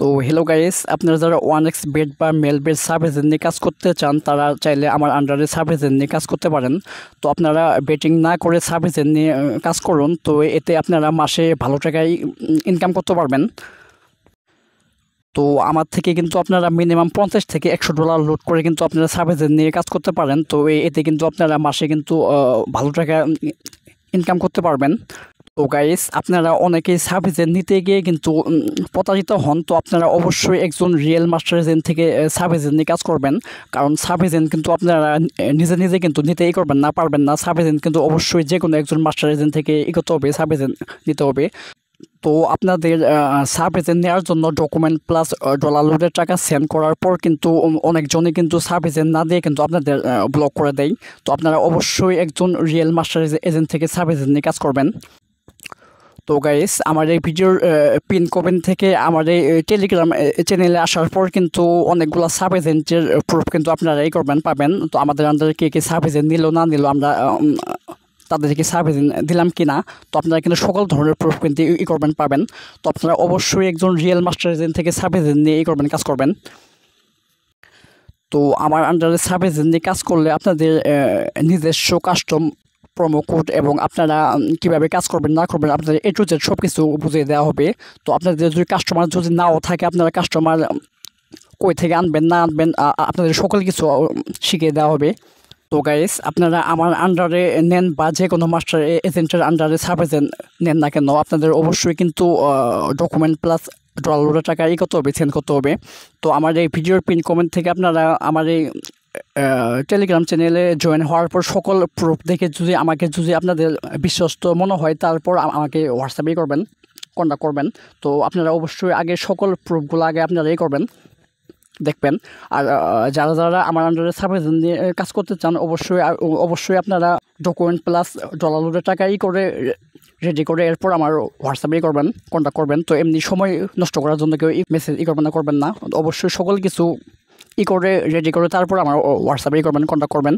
তো hello guys, আপনারা যারা 1x বেড বা মেল বেড সাব এজেন্ট নিয়ে কাজ করতে চান তারা চাইলে আমার আন্ডারে সাব এজেন্ট নিয়ে কাজ করতে পারেন। তো আপনারা বেটিং না করে সাব এজেন্ট নিয়ে কাজ করুন, তো এতে আপনারা মাসে ভালো টাকায় ইনকাম করতে পারবেন। তো আমার থেকে কিন্তু আপনারা মিনিমাম $50 থেকে $100 লোড করে কিন্তু আপনারা সাব এজেন্ট নিয়ে কাজ করতে পারেন। তো এতে কিন্তু আপনারা মাসে কিন্তু ভালো টাকা ইনকাম করতে পারবেন। তো গাইস, আপনারা অনেকেই সাব এজেন্ট নিতে গিয়ে কিন্তু প্রতারিত হন। তো আপনারা অবশ্যই একজন রিয়েল মাস্টার এজেন্ট থেকে সাব এজেন্ট নিয়ে কাজ করবেন, কারণ সাব এজেন্ট কিন্তু আপনারা নিজে নিজে কিন্তু নিতেই করবেন না, পারবেন না। সাব এজেন্ট কিন্তু অবশ্যই যে কোনো একজন মাস্টার এজেন্ট থেকে করতে হবে, সাব এজেন্ট নিতে হবে। তো আপনাদের সাব এজেন্ট নেওয়ার জন্য ডকুমেন্ট প্লাস ডলার লোডের টাকা সেন্ড করার পর কিন্তু অনেকজনই কিন্তু সাব এজেন্ট না দিয়ে কিন্তু আপনাদের ব্লক করে দেয়। তো আপনারা অবশ্যই একজন রিয়েল মাস্টার এজেন্ট থেকে সাব এজেন্ট নিয়ে কাজ করবেন। তো গাইস, আমার এই ভিডিওর পিন কমেন্ট থেকে আমার এই টেলিগ্রাম চ্যানেলে আসার পর কিন্তু অনেকগুলো সাব এজেন্টের প্রুফ কিন্তু আপনারা পাবেন। তো আমাদের আন্ডারে কে কে সাব এজেন্ট নিল না নিল, আমরা তাদেরকে সাব এজেন্ট দিলাম কিনা, তো আপনারা কিন্তু সকল ধরনের প্রুফ কিন্তু পাবেন। তো আপনারা অবশ্যই একজন রিয়েল মাস্টার এজেন্ট থেকে সাব এজেন্ট নিয়ে কাজ করবেন। তো আমার আন্ডারে সাব এজেন্ট নিয়ে কাজ করলে আপনাদের নিজস্ব কাস্টম প্রোমো কোড এবং আপনারা কীভাবে কাজ করবেন না করবেন আপনাদের A to Z সব কিছু বুঝিয়ে দেওয়া হবে। তো আপনাদের যদি কাস্টমার যদি নাও থাকে, আপনারা কাস্টমার কই থেকে আনবেন না আনবেন আপনাদের সকল কিছু শিখিয়ে দেওয়া হবে। তো গাইস, আপনারা আমার আন্ডারে নেন বা যে কোনো মাস্টার এজেন্টের আন্ডারে সাব এজেন্ট নেন না কেন, আপনাদের অবশ্যই কিন্তু ডকুমেন্ট প্লাস ডলারের টাকা করতে হবে, সেন্ড করতে হবে। তো আমার এই ভিডিওর পিন কমেন্ট থেকে আপনারা আমার এই টেলিগ্রাম চ্যানেলে জয়েন হওয়ার পর সকল প্রুফ দেখে যদি আপনাদের বিশ্বস্ত মনে হয়, তারপর আমাকে হোয়াটসঅ্যাপেই কন্ট্যাক্ট করবেন। তো আপনারা অবশ্যই আগে সকল প্রুফগুলো আপনারা করবেন, দেখবেন। আর যারা আমার আন্ডারে সাব এজেন্ট নিয়ে কাজ করতে চান, অবশ্যই আপনারা ডকুমেন্ট প্লাস ডলার লোডের টাকা করে রেডি করে এরপর আমার হোয়াটসঅ্যাপে কন্ট্যাক্ট করবেন। তো এমনি সময় নষ্ট করার জন্য কেউ মেসেজ করবেন না। অবশ্যই সকল কিছু করে রেডি করে তারপর আমার হোয়াটসঅ্যাপে কন্ট্যাক্ট করবেন।